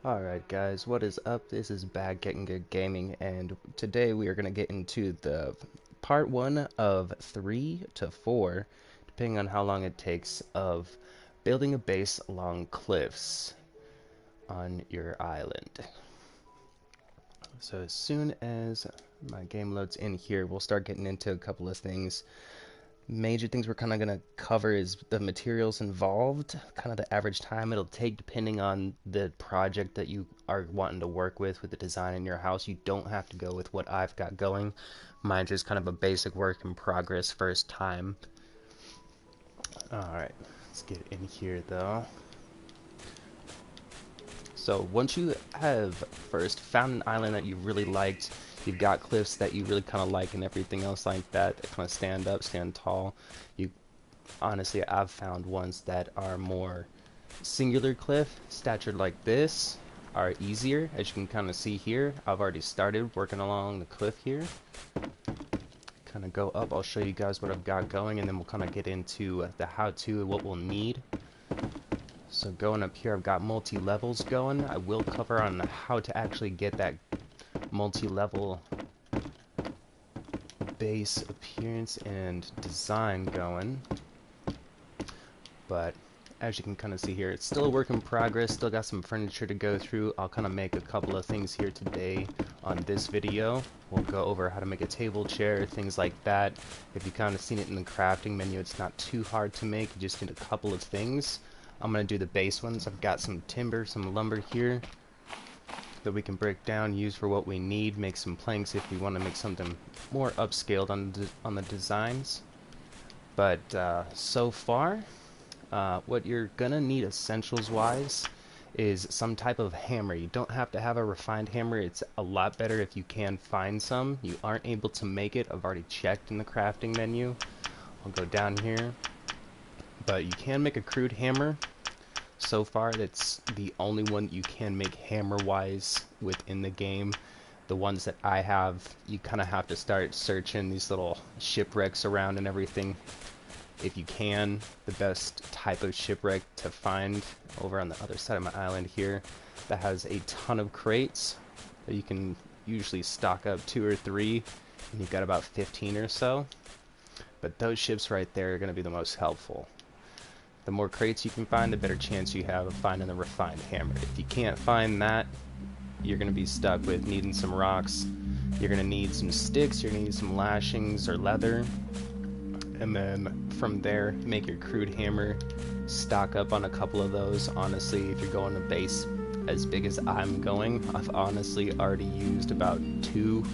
Alright guys, what is up? This is BadGettinGood Gaming, and today we are going to get into the part 1 of 3 to 4, depending on how long it takes, of building a base along cliffs on your island. So as soon as my game loads in here, we'll start getting into a couple of things. Major things we're kind of going to cover is the materials involved, kind of the average time it'll take depending on the project that you are wanting to work with the design in your house. You don't have to go with what I've got going. Mine's just kind of a basic work in progress first time. Alright, let's get in here though. So once you have first found an island that you really liked, you've got cliffs that you really kind of like and everything else like that kind of stand up, stand tall. Honestly, I've found ones that are more singular cliff, statured like this, are easier. As you can kind of see here, I've already started working along the cliff here. Kind of go up, I'll show you guys what I've got going, and then we'll kind of get into the how-to and what we'll need. So going up here, I've got multi-levels going. I will cover on how to actually get that multi-level base appearance and design going. But as you can kind of see here, it's still a work in progress, still got some furniture to go through. I'll kind of make a couple of things here today on this video. We'll go over how to make a table chair, things like that. If you kind of seen it in the crafting menu, it's not too hard to make, you just need a couple of things. I'm going to do the base ones. I've got some timber, some lumber here that we can break down, use for what we need, make some planks if we want to make something more upscaled on the designs. But so far, what you're gonna need essentials wise is some type of hammer. You don't have to have a refined hammer. It's a lot better if you can find some. You aren't able to make it. I've already checked in the crafting menu. I'll go down here, but you can make a crude hammer. So far, that's the only one you can make hammer-wise within the game. The ones that I have, you kind of have to start searching these little shipwrecks around and everything. If you can, the best type of shipwreck to find over on the other side of my island here that has a ton of crates that you can usually stock up 2 or 3, and you've got about 15 or so. But those ships right there are going to be the most helpful. The more crates you can find, the better chance you have of finding a refined hammer. If you can't find that, you're going to be stuck with needing some rocks. You're going to need some sticks, you're going to need some lashings or leather. And then from there, make your crude hammer. Stock up on a couple of those. Honestly, if you're going to base as big as I'm going, I've honestly already used about 2,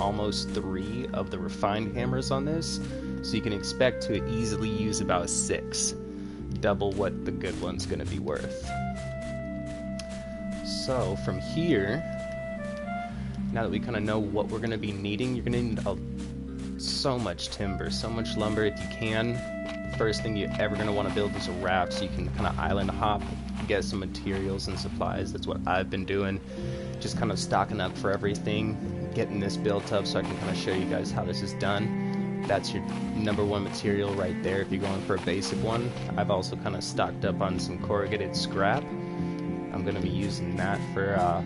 almost 3 of the refined hammers on this. So you can expect to easily use about 6. Double what the good one's going to be worth. So from here, now that we kind of know what we're going to be needing, you're going to need so much timber, so much lumber if you can. First thing you're ever going to want to build is a raft so you can kind of island hop, get some materials and supplies. That's what I've been doing, just kind of stocking up for everything, getting this built up so I can kind of show you guys how this is done. That's your #1 material right there if you're going for a basic one. I've also kind of stocked up on some corrugated scrap. I'm going to be using that for a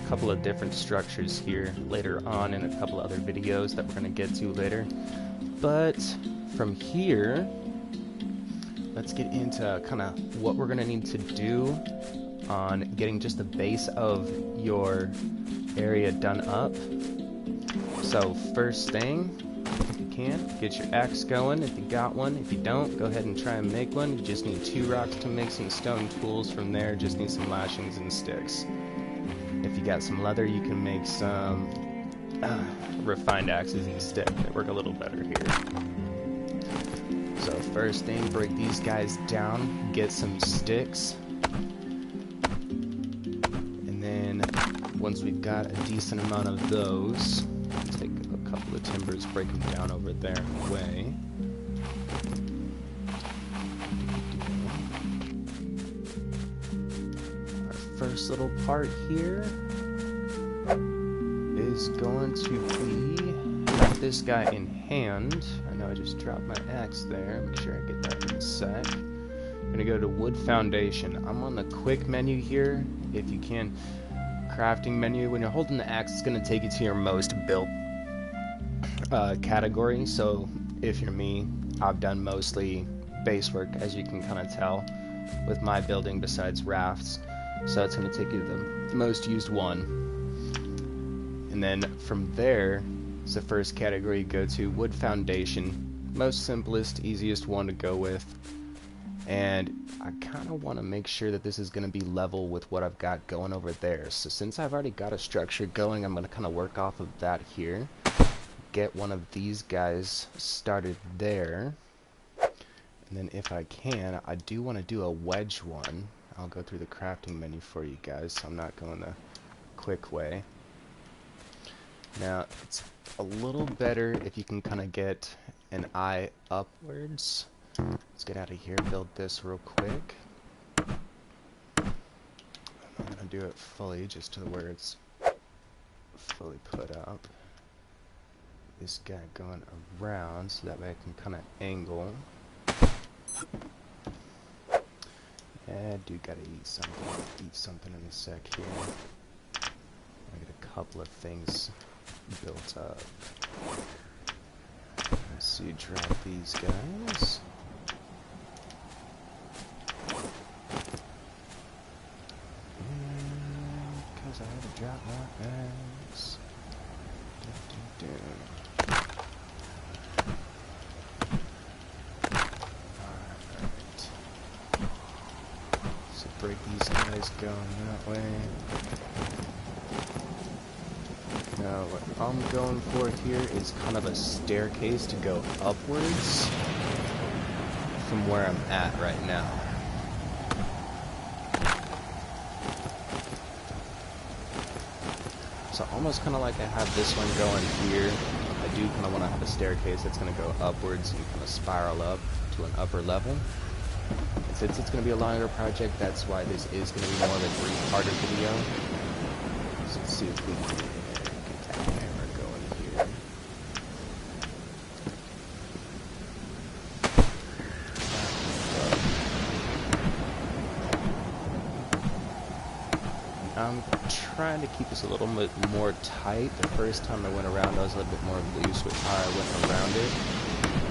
couple of different structures here later on in a couple of other videos that we're going to get to later. But from here, let's get into kind of what we're going to need to do on getting just the base of your area done up. So first thing, if you can, get your axe going if you got one. If you don't, go ahead and try and make one. You just need 2 rocks to make some stone tools. From there, just need some lashings and sticks. If you got some leather, you can make some refined axes instead. They work a little better here. So first thing, break these guys down, get some sticks. And then once we've got a decent amount of those, take a couple of timbers, break them down over there away. Our first little part here is going to be this guy in hand. I know I just dropped my axe there. Make sure I get that in a sec. gonna go to wood foundation. I'm on the quick menu here. If you can, crafting menu. When you're holding the axe, it's gonna take you to your most built category. So if you're me, I've done mostly base work, as you can kind of tell with my building, besides rafts. So it's gonna take you to the most used one. And then from there is the first category you go to, wood foundation. Most simplest, easiest one to go with. And I kind of want to make sure that this is going to be level with what I've got going over there. So since I've already got a structure going, I'm going to kind of work off of that here. Get one of these guys started there. And then if I can, I do want to do a wedge one. I'll go through the crafting menu for you guys, so I'm not going the quick way. Now, it's a little better if you can kind of get an eye upwards. Let's get out of here, build this real quick. I'm going to do it fully, just to where it's fully put up. This guy going around, so that way I can kind of angle. I do gotta eat something in a sec here. I get a couple of things built up. Let's see, drop these guys. Because I had to drop my axe. Alright. So break these guys going that way. Now what I'm going for here is kind of a staircase to go upwards from where I'm at right now. So almost kind of like I have this one going here. I do kind of want to have a staircase that's going to go upwards and kind of spiral up to an upper level. And since it's going to be a longer project, that's why this is going to be more of a three-parter video. So let's see if we can get that camera going here. I'm trying to keep this a little bit more tight. The first time I went around, I was a little bit more loose with how I went around it.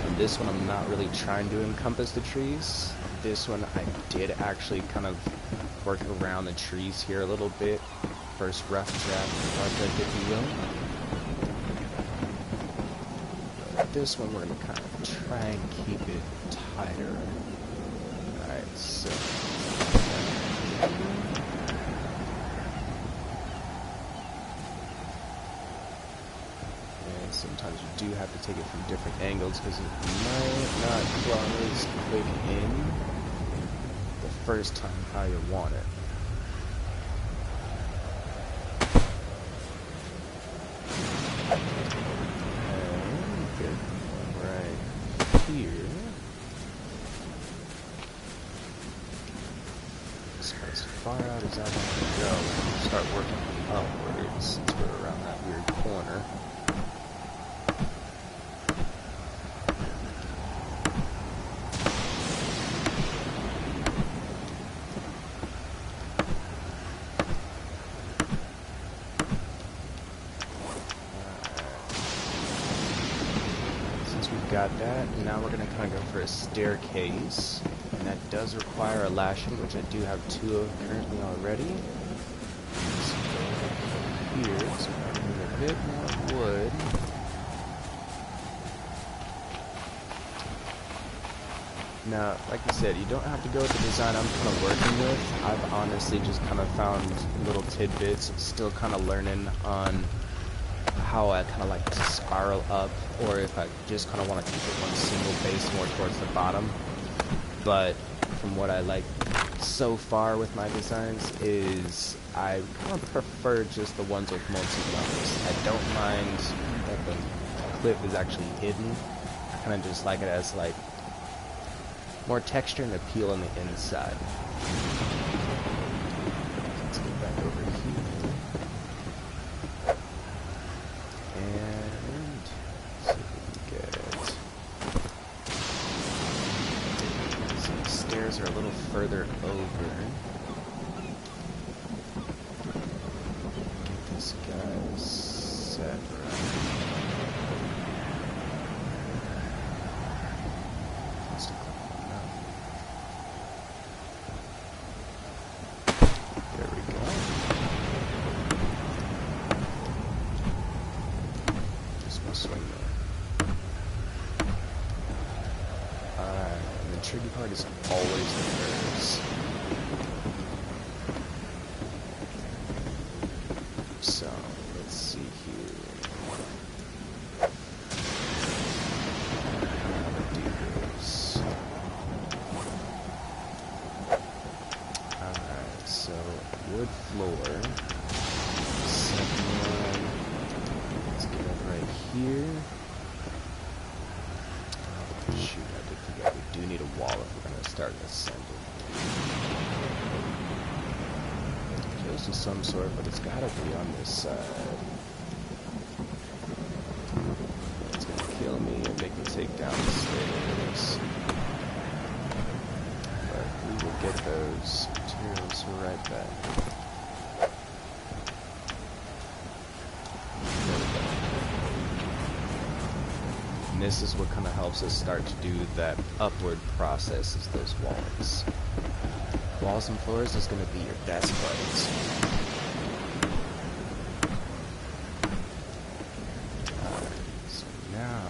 And this one, I'm not really trying to encompass the trees. This one, I did actually kind of work around the trees here a little bit. First rough draft project, if you will. But this one, we're going to kind of try and keep it tighter. Alright, so... sometimes you do have to take it from different angles because it might not close quick in the first time how you want it. And get right here. So as far out as I want to go, start working upwards since we're around that weird corner. Got that, and now we're going to kind of go for a staircase, and that does require a lashing, which I do have two of currently already. Let's go here, so I need a bit more wood. Now, like I said, you don't have to go with the design I'm kind of working with. I've honestly just kind of found little tidbits, still kind of learning on how I kind of like to spiral up, or if I just kind of want to keep it one single base more towards the bottom. But from what I like so far with my designs is I kind of prefer just the ones with multi-levels. I don't mind that the cliff is actually hidden. I kind of just like it as like more texture and appeal on the inside. Let's get back over here. Are a little swing there. Alright, and the tricky part is always the curves. So, let's see here. How to do this. Alright, so wood floor. Second one. Let's get it right here. Oh, shoot, I did forget. We do need a wall if we're going to start ascending. Just of some sort, but it's got to be on this side. It's going to kill me and make me take down the stairs. But we will get those materials right back. And this is what kind of helps us start to do that upward process, is those walls. Walls and floors is going to be your best buddies. Alright, so now...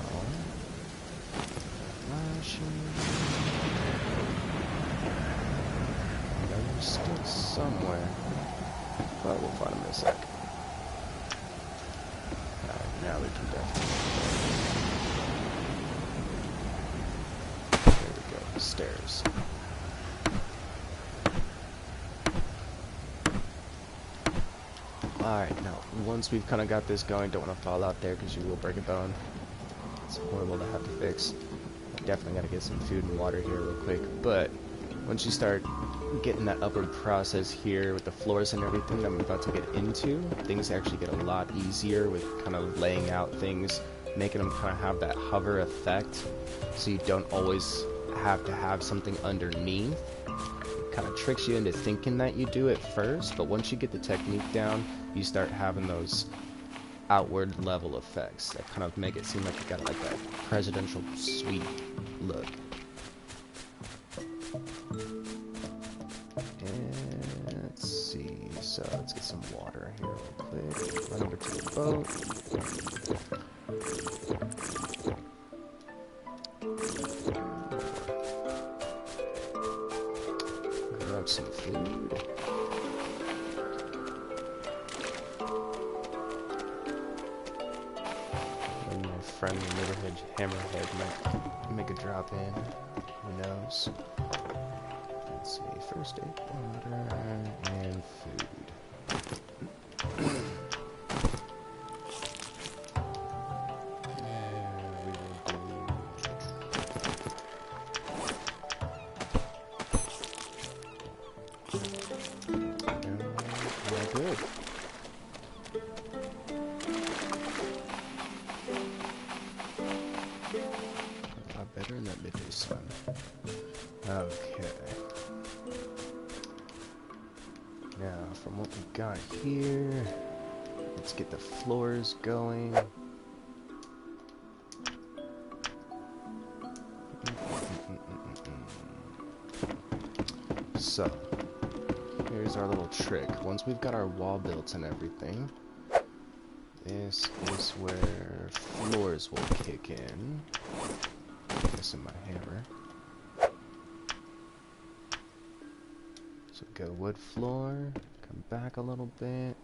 flashing... They're still somewhere, but we'll find them in a sec. Alright, now we can definitely... There we go, stairs. Alright, now, once we've kind of got this going, don't want to fall out there because you will break a bone. It's horrible to have to fix. Definitely got to get some food and water here real quick, but once you start getting that upward process here with the floors and everything that I'm about to get into, things actually get a lot easier with kind of laying out things, making them kind of have that hover effect, so you don't always have to have something underneath. Kind of tricks you into thinking that you do it first, but once you get the technique down, you start having those outward level effects that kind of make it seem like you got like that presidential suite look. And let's see, so let's get some water here real quick. Run over to the boat. Grab some food. And my friend the neighborhood hammerhead might make a drop in. Who knows? Let's see, first aid, water, and food. Good. A lot better in that midday sun. Okay. Now, from what we got here, let's get the floors going. So, here's our little trick. Once we've got our wall built and everything, this is where floors will kick in. Missing my hammer. So go wood floor, come back a little bit,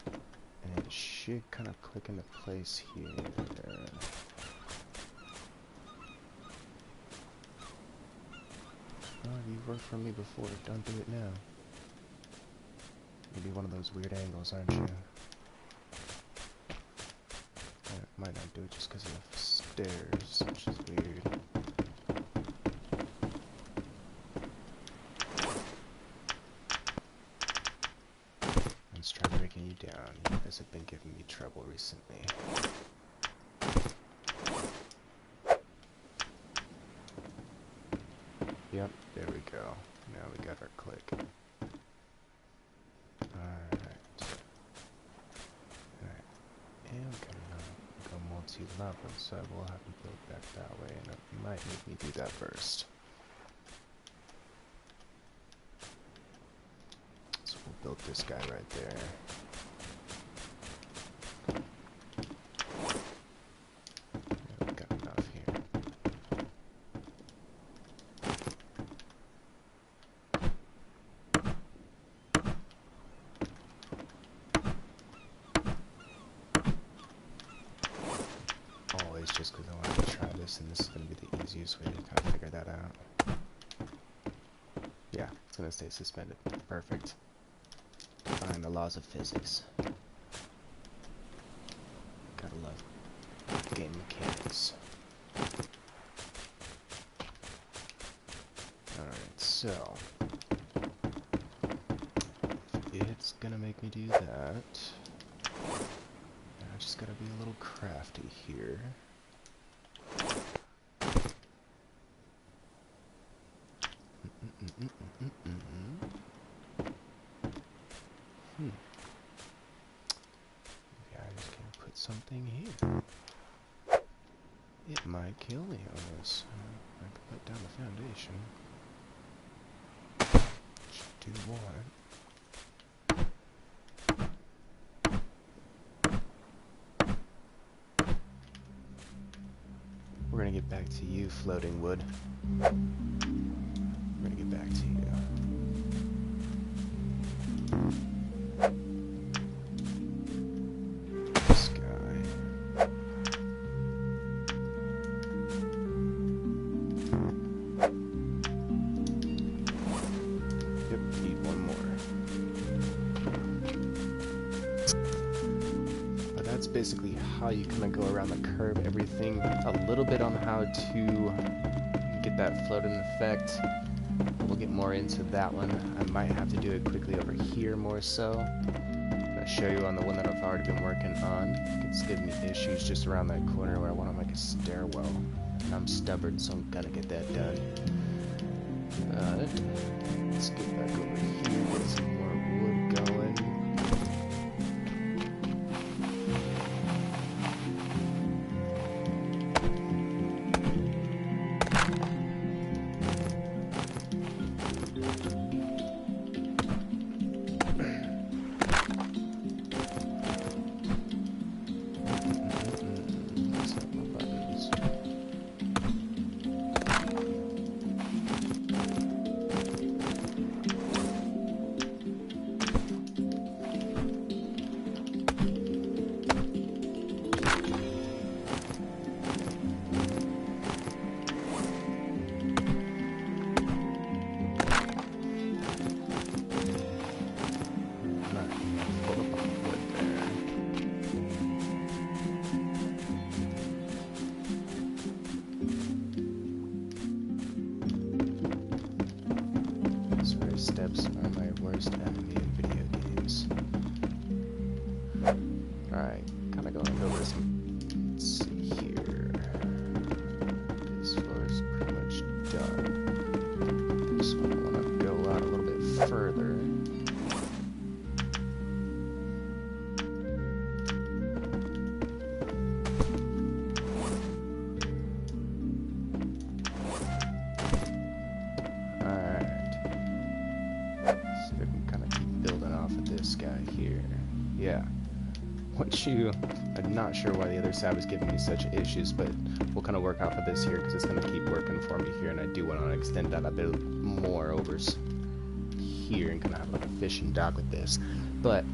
and it should kind of click into place here. Oh, you've worked for me before, don't do it now. You'll be one of those weird angles, aren't you? I might not do it just because of the stairs, which is weird. Let's try breaking you down. You guys have been giving me trouble recently. Yep, there we go. Now we got our click. Alright. And gonna go multi-level, so we'll have to build back that way, and it might make me do that first. So we'll build this guy right there. just because I wanted to try this, and this is going to be the easiest way to kind of figure that out. Yeah, it's going to stay suspended. Perfect. Defying the laws of physics. Gotta love game mechanics. Alright, so it's gonna make me do that. I just gotta be a little crafty here. Maybe I just can't put something here. It might kill me on this. I can put down the foundation. Should do one. We're gonna get back to you, floating wood. We're gonna get back to you. This guy. Yep, need one more. But that's basically how you kind of go around the curve, everything. A little bit on how to get that floating effect. We'll get more into that one. I might have to do it quickly over here more so. I'm going to show you on the one that I've already been working on. It's giving me issues just around that corner where I want to make a stairwell. And I'm stubborn, so I'm going to get that done. Let's get back over here, get some more wood going. Steps are my worst enemy in video games. Alright, kind of going over some. Let's see here. This floor is pretty much done. This one I want to go out a little bit further. Yeah. I'm not sure why the other side was giving me such issues, but we'll kind of work off of this here because it's going to keep working for me here, and I do want to extend that a bit more over here and kind of have like a fishing dock with this. But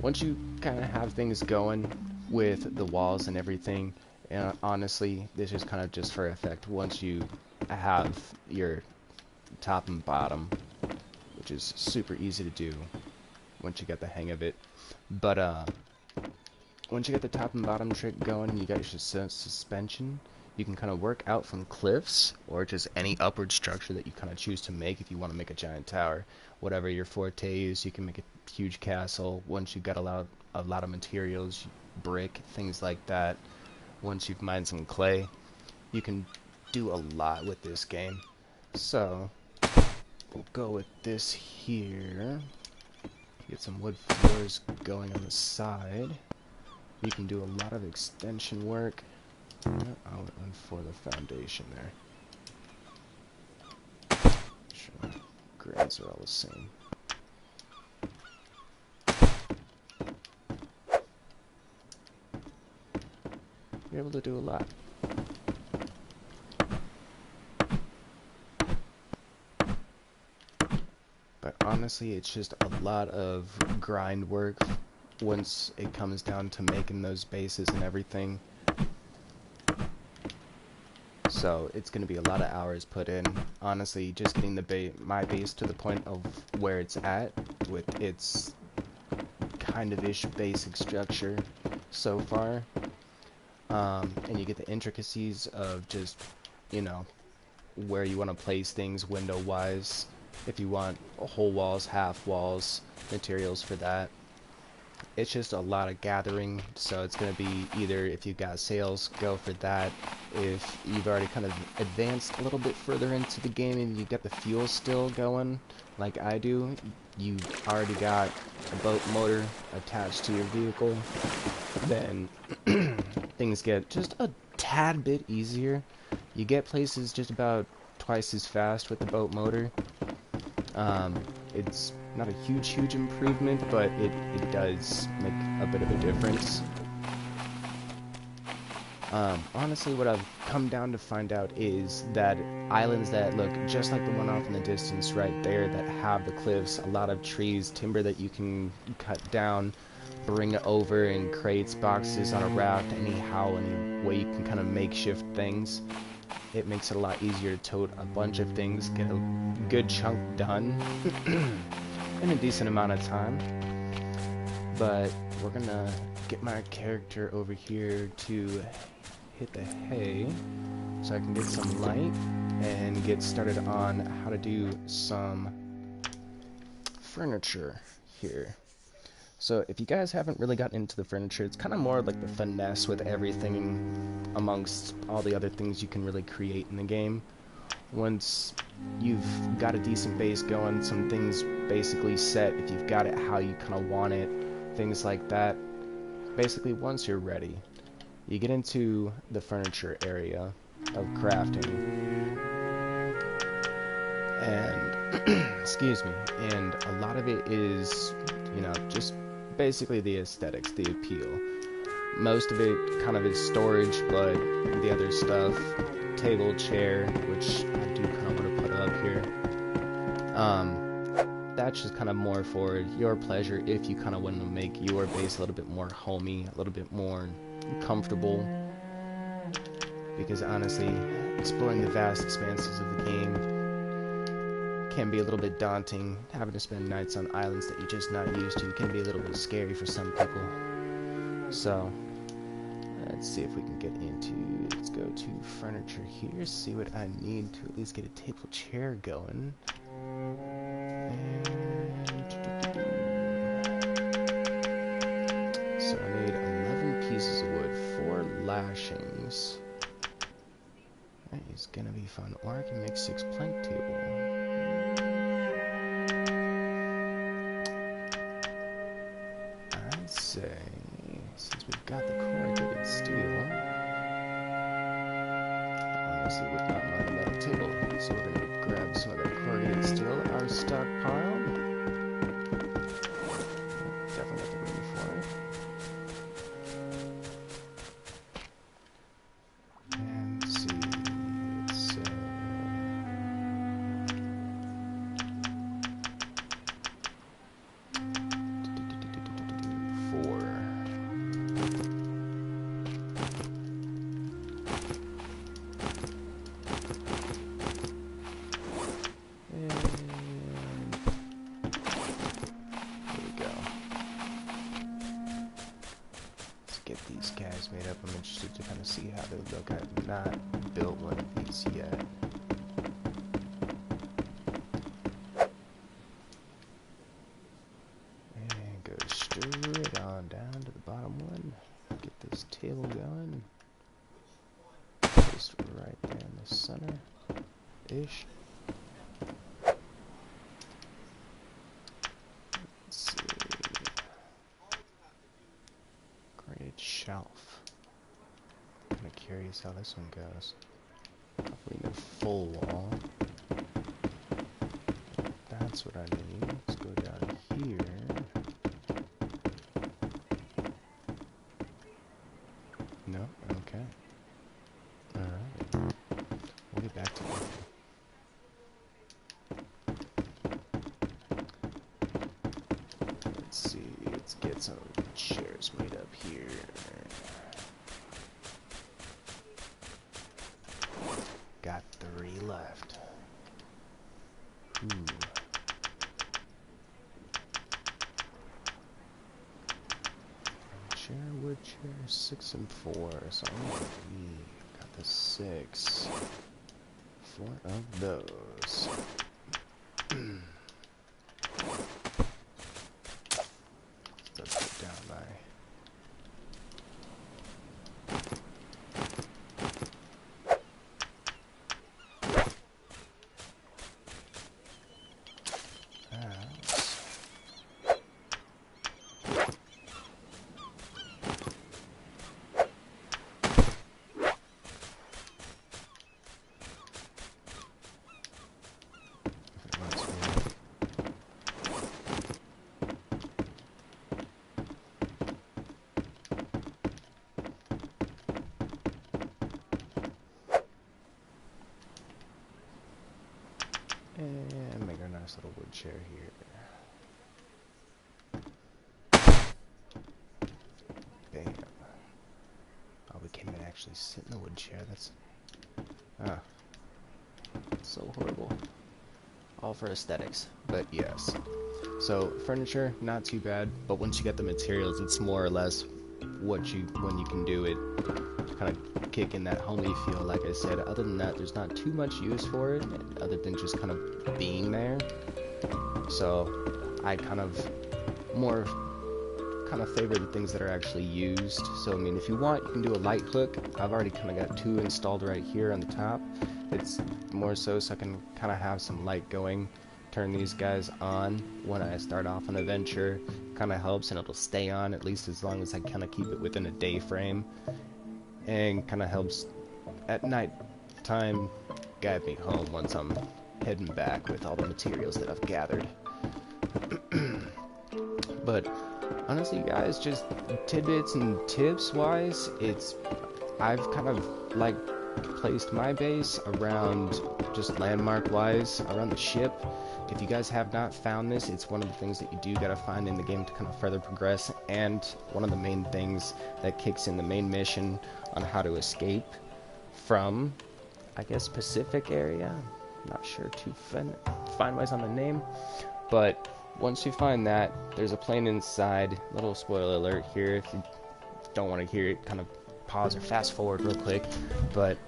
once you kind of have things going with the walls and everything, and honestly, this is kind of just for effect. Once you have your top and bottom, which is super easy to do once you get the hang of it. But once you get the top and bottom trick going, you got your suspension. You can kind of work out from cliffs or just any upward structure that you kind of choose to make. If you want to make a giant tower, whatever your forte is, you can make a huge castle. Once you've got a lot of materials, brick, things like that. Once you've mined some clay, you can do a lot with this game. So we'll go with this here. Get some wood floors going on the side. You can do a lot of extension work. I went for the foundation there. Sure, grades are all the same. You're able to do a lot. But honestly, it's just a lot of grind work once it comes down to making those bases and everything. So it's going to be a lot of hours put in. Honestly, just getting my base to the point of where it's at with its kind of ish basic structure so far. And you get the intricacies of just, you know, where you want to place things window wise, if you want whole walls, half walls, materials for that. It's just a lot of gathering, so it's going to be either, if you've got sales, go for that. If you've already kind of advanced a little bit further into the game and you've got the fuel still going like I do, you've already got a boat motor attached to your vehicle, then things get just a tad bit easier. You get places just about twice as fast with the boat motor. It's not a huge improvement, but it does make a bit of a difference. Honestly, what I've come down to find out is that islands that look just like the one off in the distance right there, that have the cliffs, a lot of trees, timber that you can cut down, bring over in crates, boxes, on a raft, anyhow, any way you can kind of makeshift things. It makes it a lot easier to tote a bunch of things, get a good chunk done in a decent amount of time. But we're gonna get my character over here to hit the hay so I can get some light and get started on how to do some furniture here. So if you guys haven't really gotten into the furniture, it's kind of more like the finesse with everything amongst all the other things you can really create in the game. Once you've got a decent base going, some things basically set, if you've got it how you kind of want it, things like that. Basically, once you're ready, you get into the furniture area of crafting. And, excuse me, and a lot of it is, you know, just basically the aesthetics, the appeal. Most of it kind of is storage, but the other stuff, table, chair, which I do kind of want to put up here, that's just kind of more for your pleasure if you kind of want to make your base a little bit more homey, a little bit more comfortable. Because honestly, exploring the vast expanses of the game can be a little bit daunting. Having to spend nights on islands that you're just not used to can be a little bit scary for some people. So, let's see if we can get into, let's go to furniture here, see what I need to at least get a table chair going. So I need 11 pieces of wood, 4 lashings. That is gonna be fun. Or I can make 6 plank table. I'd say, since we've got the corrugated steel, honestly would not mind a metal table. So we're gonna grab some of that corrugated steel, our stockpile. Definitely got the room for it. And let's see, it's 4. These guys made up. I'm interested to kind of see how they look. I've not built one of these yet. And go straight on down to the bottom one. Get this table going. Just right there in the center-ish. Shelf. I'm kind of curious how this one goes. Probably no full wall. That's what I need. Let's go down here. No? Okay. Alright. We'll get back to that. Let's see. Let's get some chairs made up here. wood chair, 6 and 4. So we got the 6. 4 of those. Let's put down by. And make our nice little wood chair here. Bam. Oh, we can't even actually sit in the wood chair. That's so horrible. All for aesthetics, but yes. So furniture, not too bad, but once you get the materials, it's more or less when you can do it, kind of kick in that homey feel. Like I said, other than that, there's not too much use for it, other than just kind of being there. So I kind of favor the things that are actually used. So I mean, if you want, you can do a light hook. I've already kind of got 2 installed right here on the top. It's more so I can kind of have some light going, turn these guys on when I start off an adventure. Kind of helps, and it'll stay on at least as long as I kind of keep it within a day frame, and kind of helps at night time guide me home once I'm heading back with all the materials that I've gathered. But honestly, guys, just tidbits and tips wise, I've kind of like placed my base around, just landmark wise, around the ship. If you guys have not found this, it's one of the things that you do gotta find in the game to kind of further progress, and one of the main things that kicks in the main mission on how to escape from, I guess, Pacific area. I'm not sure too fine-wise on the name, but once you find that, there's a plane inside. Little spoiler alert here, if you don't want to hear it, kind of pause or fast forward real quick, but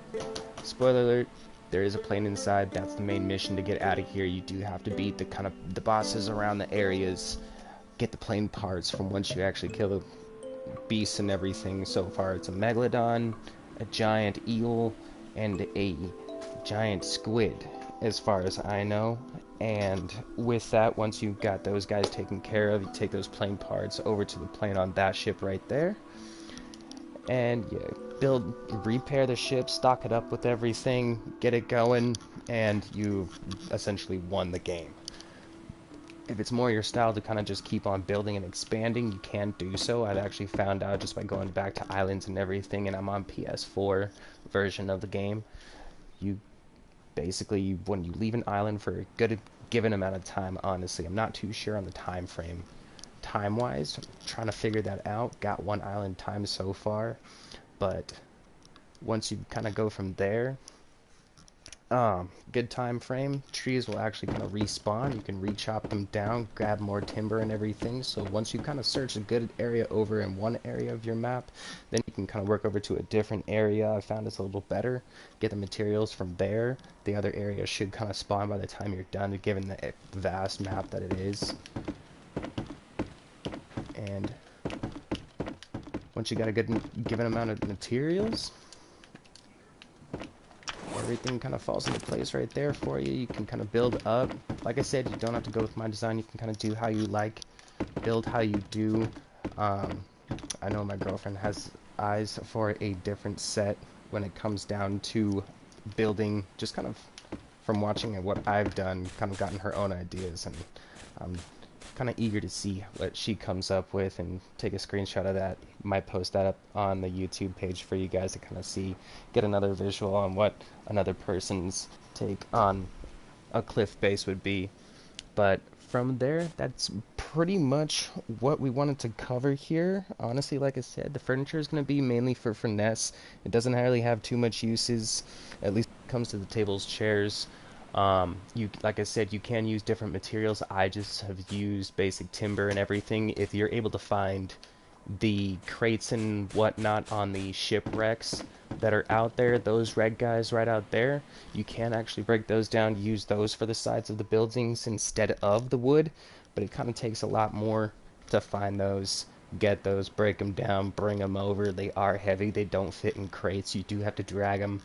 spoiler alert, there is a plane inside. That's the main mission to get out of here. You do have to beat the bosses around the areas, get the plane parts from once you actually kill the beasts and everything. So far it's a megalodon, a giant eel, and a giant squid as far as I know. And with that, once you've got those guys taken care of, you take those plane parts over to the plane on that ship right there, and you repair the ship, stock it up with everything, get it going, and you've essentially won the game. If it's more your style to kind of just keep on building and expanding, you can do so. I've actually found out just by going back to islands and everything, and I'm on PS4 version of the game. You basically, when you leave an island for a good given amount of time, honestly, I'm not too sure on the time frame, time-wise, trying to figure that out. Got 1 island time so far, but once you kind of go from there, good time frame, trees will actually kind of respawn. You can re-chop them down, grab more timber and everything. So once you kind of search a good area over in one area of your map, then you can kind of work over to a different area. I found it's a little better, get the materials from there. The other area should kind of spawn by the time you're done, given the vast map that it is. And once you got a good given amount of materials, everything kind of falls into place right there for you. You can kind of build up. Like I said, you don't have to go with my design. You can kind of do how you like, build how you do. I know my girlfriend has eyes for a different set when it comes down to building, just kind of from watching what I've done, kind of gotten her own ideas, and I'm kind of eager to see what she comes up with and take a screenshot of that. Might post that up on the YouTube page for you guys to kind of see, get another visual on what another person's take on a cliff base would be. But from there, that's pretty much what we wanted to cover here. Honestly, like I said, the furniture is going to be mainly for finesse. It doesn't really have too much uses, at least when it comes to the tables, chairs. Like I said, you can use different materials. I just have used basic timber and everything. If you're able to find the crates and whatnot on the shipwrecks that are out there, those red guys right out there, you can actually break those down, use those for the sides of the buildings instead of the wood, but it kind of takes a lot more to find those, get those, break them down, bring them over. They are heavy, they don't fit in crates, you do have to drag them,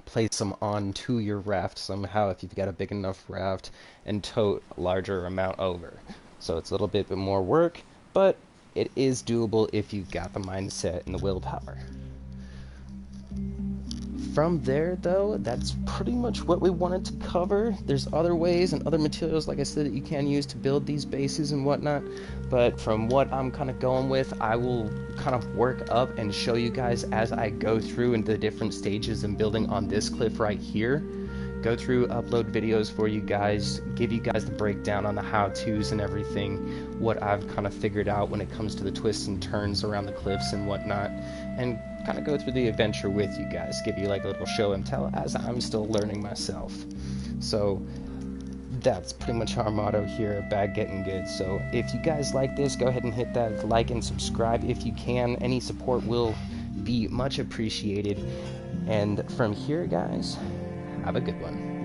place them onto your raft somehow if you've got a big enough raft, and tote a larger amount over. So it's a little bit more work, but it is doable if you've got the mindset and the willpower. From there, though, that's pretty much what we wanted to cover. There's other ways and other materials, like I said, that you can use to build these bases and whatnot, but from what I'm kind of going with, I will kind of work up and show you guys as I go through into the different stages and building on this cliff right here. Go through, upload videos for you guys, give you guys the breakdown on the how-tos and everything, what I've kind of figured out when it comes to the twists and turns around the cliffs and whatnot, and kind of go through the adventure with you guys, give you like a little show and tell as I'm still learning myself. So that's pretty much our motto here at Bad Getting Good. So if you guys like this, go ahead and hit that like and subscribe if you can. Any support will be much appreciated. And from here, guys, have a good one.